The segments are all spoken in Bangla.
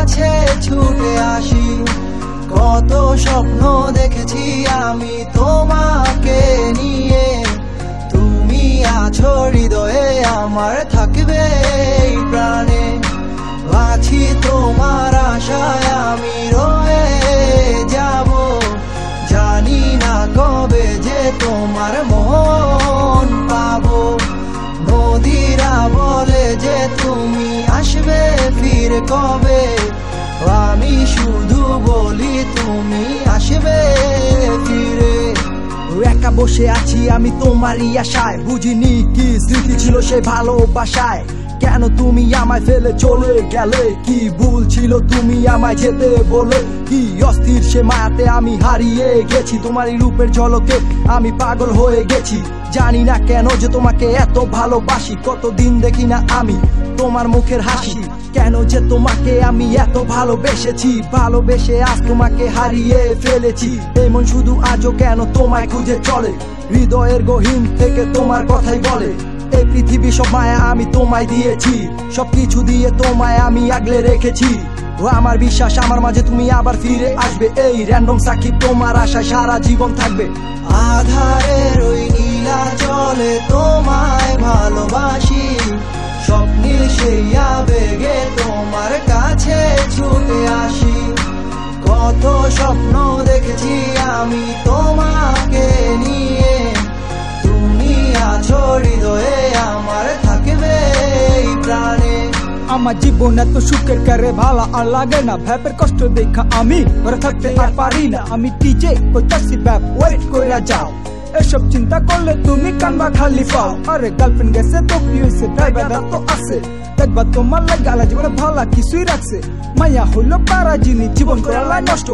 কাছে ছুটে আসি। কত স্বপ্ন দেখেছি আমি তোমাকে নিয়ে, তুমি আছো হৃদয়ে আমার, থাকবে এই প্রাণে। আছি তোমার আশায় আমি রয়ে যাব, জানি না কবে যে তোমার মন পাবো। নদীরা বলে যে তুমি আসবে ফিরে কবে, আমি শুধু বলি তুমি আসবে ফিরে। একা বসে আছি আমি তোমারই আশায়, বুঝিনি কি স্মৃতি ছিল সে ভালোবাসায়। কেন তুমি আমায় ফেলে চলে গেলে, কি ভুল ছিল তুমি আমায় যেতে বলে। কি অস্থির সে মায়াতে আমি হারিয়ে গেছি, তোমারই রূপের ঝলকে আমি পাগল হয়ে গেছি। জানি না কেন যে তোমাকে এত ভালোবাসি, কতদিন দেখি না আমি তোমার মুখের হাসি। কেন যে তোমাকে আমি এত ভালোবেসেছি, ভালোবেসে আজ তোমাকে হারিয়ে ফেলেছি। এই মন শুধু আজও কেন তোমায় খুঁজে চলে, হৃদয়ের গহীন থেকে তোমার কথাই বলে। এই পৃথিবী সব মায়া আমি তোমায় দিয়েছি, সবকিছু দিয়ে তোমায় আমি আগলে রেখেছি। ও আমার বিশ্বাস আমার মাঝে তুমি আবার ফিরে আসবে, এই র্যান্ডম সাকিব তোমার আশায় সারা জীবন থাকবে। আধারের ওই নীলা জলে তোমায় ভালোবাসি, স্বপ্নীল সেই আবেগে তোমার কাছে ছুটে আসি। কত স্বপ্ন দেখেছি আমি তোমাকে নিয়ে, তুমি আছো হৃদয়ে আমার, থাকবে এই প্রাণে। আমার জীবন এত সুখের করে ভালো আর লাগে না, ভ্যাপের কষ্ট দেখা আমি ঘরে থাকতে আর পারি না। আমি টিজে কইতাছি ভ্যাপ ওয়েট কইরা যাও, এসব চিন্তা করলে তুমি কানবা খালি পাও। আরে গার্লফ্রেন্ড গেছে তো কি হইছে, ড্রাইভারটা তো আছে, দেখবা তোমার লাগে আলা জীবনে ভালো কিছুই রাখছে। মায়া হইলো পারা জিনিস জীবন করালাই নষ্ট,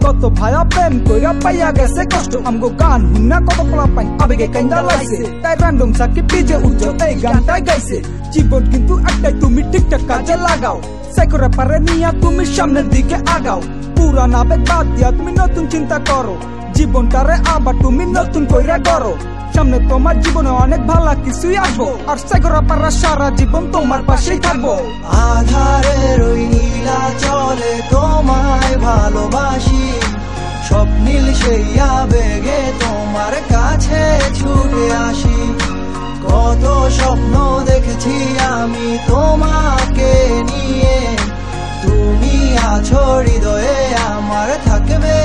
কত ভাইয়া প্রেম কইরা পাইয়া গেছে কষ্ট। আমগো গান হুন্না কত পোলা পাই আবেগে কাইন্দা লাইছে, তাই র্যান্ডম সাকিব ডিজে উজ্জ্বল এই গানটাই গাইছে। জীবন কিন্তু একটাই, তুমি ঠিকঠাক কাজে লাগাও, সাইকোরা পারে নিয়া তুমি সামনের দিকে আগাও। পুরান আবেগ বাদ দিয়া তুমি নতুন চিন্তা করো, জীবনটারে আবার তুমি নতুন কইরা করো। সামনে তোমার জীবনে অনেক ভালো কিছুই আসবো, আর সাইকোরা পারা সারা জীবন তোমার পাশেই থাকবো। আধারের ওই নীলা জলে তোমায় ভালোবাসি, স্বপ্নীল সেই আবেগে তোমার কাছে ছুটে আসি। কত স্বপ্ন দেখেছি আমি তোমাকে নিয়ে, তুমি আছো হৃদয়ে আমার, থাকবে